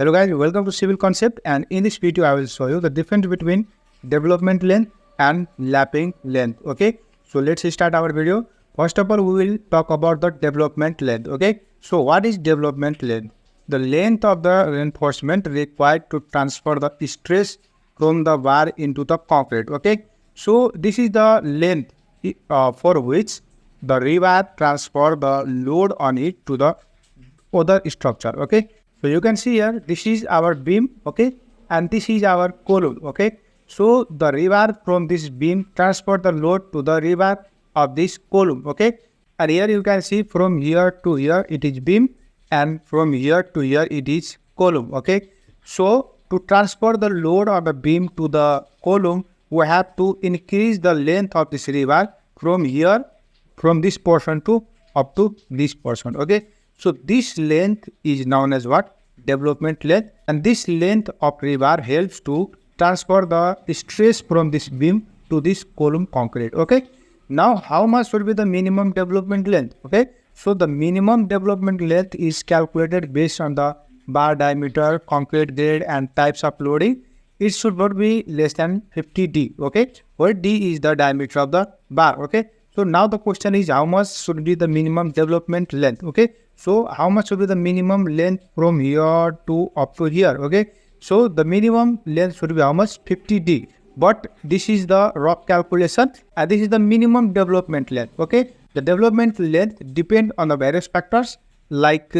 Hello guys, welcome to Civil Concept, and in this video I will show you the difference between development length and lapping length. Okay, so let's start our video. First of all, we will talk about the development length. Okay, so what is development length? The length of the reinforcement required to transfer the stress from the bar into the concrete. Okay, so this is the length for which the rebar transfer the load on it to the other structure. Okay, so you can see here, this is our beam, okay, and this is our column. Okay, so the rebar from this beam transfer the load to the rebar of this column. Okay, and here you can see from here to here it is beam, and from here to here it is column. Okay, so to transfer the load of the beam to the column, we have to increase the length of this rebar from here, from this portion to up to this portion. Okay, so this length is known as what? Development length, and this length of rebar helps to transfer the stress from this beam to this column concrete. Okay, now how much should be the minimum development length? Okay, so the minimum development length is calculated based on the bar diameter, concrete grade, and types of loading. It should not be less than 50 D. Okay, where D is the diameter of the bar. Okay, so now the question is, how much should be the minimum development length? Okay, so how much should be the minimum length from here to up to here? Okay, so the minimum length should be how much? 50 D. But this is the rough calculation, and this is the minimum development length. Okay, the development length depend on the various factors like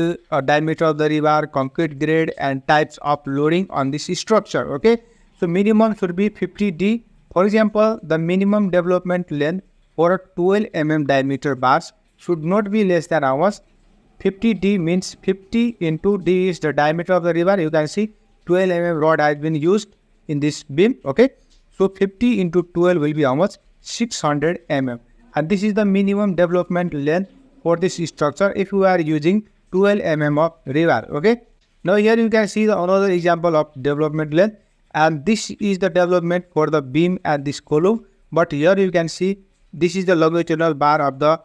diameter of the rebar, concrete grade, and types of loading on this structure. Okay, so minimum should be 50 D. For example, the minimum development length for a 12 mm diameter bars should not be less than how much? 50 D means 50 into D is the diameter of the rebar. You can see 12 mm rod has been used in this beam. Okay, so 50 into 12 will be how much? 600 mm, and this is the minimum development length for this structure if you are using 12 mm of rebar. Okay, now here you can see the another example of development length, and this is the development for the beam and this column. But here you can see this is the longitudinal bar of the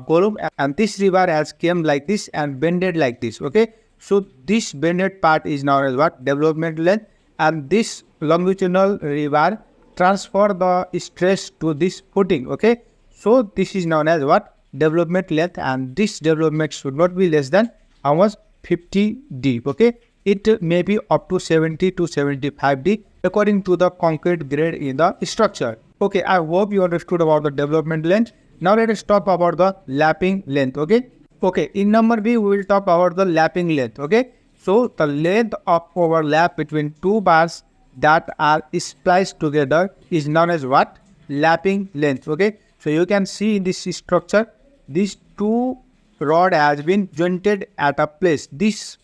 column, and this rebar has came like this and bended like this. Okay, so this bended part is known as what? Development length, and this longitudinal rebar transfer the stress to this footing. Okay, so this is known as what? Development length, and this development should not be less than how much? 50 D. Okay, it may be up to 70 to 75 D according to the concrete grade in the structure. Okay, I hope you understood about the development length. Now let us talk about the lapping length. Okay, in number B we will talk about the lapping length. Okay, so the length of overlap between two bars that are spliced together is known as what? Lapping length. Okay, so you can see in this structure, these two rod has been jointed at a place. This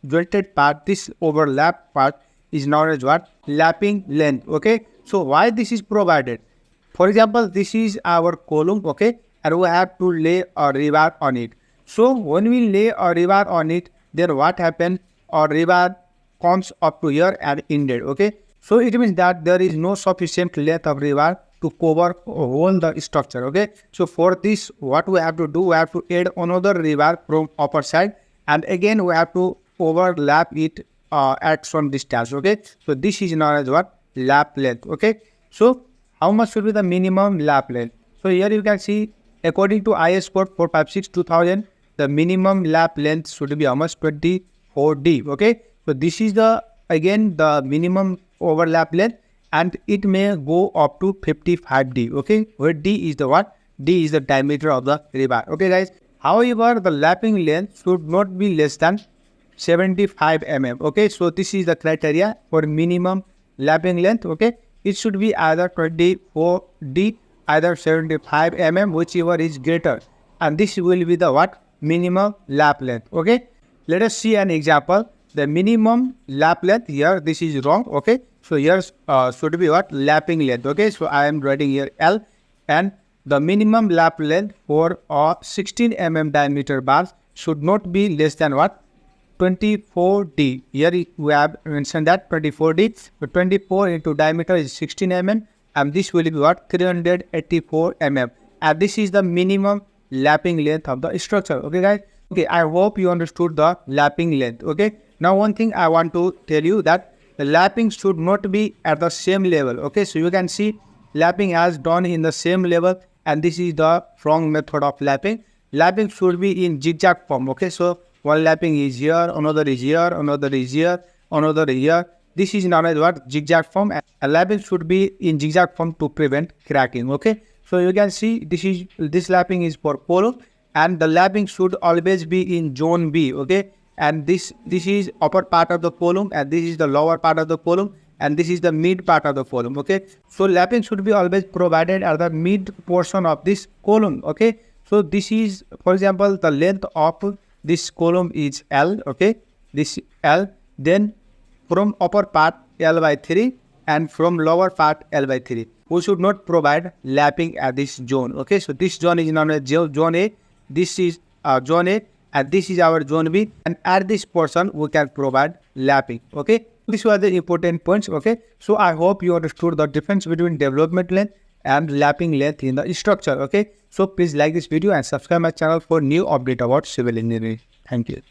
jointed part, this overlap part is known as what? Lapping length. Okay, so why this is provided? For example, this is our column. Okay, and we have to lay a rebar on it. So when we lay a rebar on it, then what happens? Our rebar comes up to here and ended. Okay, so it means that there is no sufficient length of rebar to cover all the structure. Okay, so for this, what we have to do? We have to add another rebar from upper side, and again we have to overlap it at some distance. Okay, so this is known as what? Lap length. Okay, so how much should be the minimum lap length? So here you can see, according to IS code 456/2000, the minimum lap length should be how much? 24 D. Okay, so this is the again the minimum overlap length, and it may go up to 55 D. Okay, where D is the what? D is the diameter of the rebar. Okay guys, however, the lapping length should not be less than 75 mm. Okay, so this is the criteria for minimum lapping length. Okay, it should be either 24 D, either 75 mm, whichever is greater, and this will be the what? Minimum lap length. Okay, let us see an example. The minimum lap length here, this is wrong. Okay, so here should be what? Lapping length. Okay, so I am writing here L, and the minimum lap length for a 16 mm diameter bars should not be less than what? 24 D. Here we have mentioned that 24 D. So 24 into diameter is 16 mm, and this will be what? 384 mm, and this is the minimum lapping length of the structure. Okay guys, okay, I hope you understood the lapping length. Okay, Now one thing I want to tell you that the lapping should not be at the same level. Okay, so you can see lapping has done in the same level, and this is the wrong method of lapping. Lapping should be in zigzag form. Okay, so one lapping is here, another is here, another is here, another is here. This is known as what? Zigzag form, and lapping should be in zigzag form to prevent cracking. Okay, so you can see this lapping is for column, and the lapping should always be in zone B. Okay, and this is upper part of the column, and this is the lower part of the column, and this is the mid part of the column. Okay, so lapping should be always provided at the mid portion of this column. Okay, so this is, for example, the length of this column is L. Okay, this L, then from upper part L by 3 and from lower part L by 3. We should not provide lapping at this zone. Okay, so this zone is known as zone A, this is zone A, and this is our zone B, and at this portion we can provide lapping. Okay, these were the important points. Okay, so I hope you understood the difference between development length and lapping length in the structure. Okay, so please like this video and subscribe my channel for new update about civil engineering. Thank you.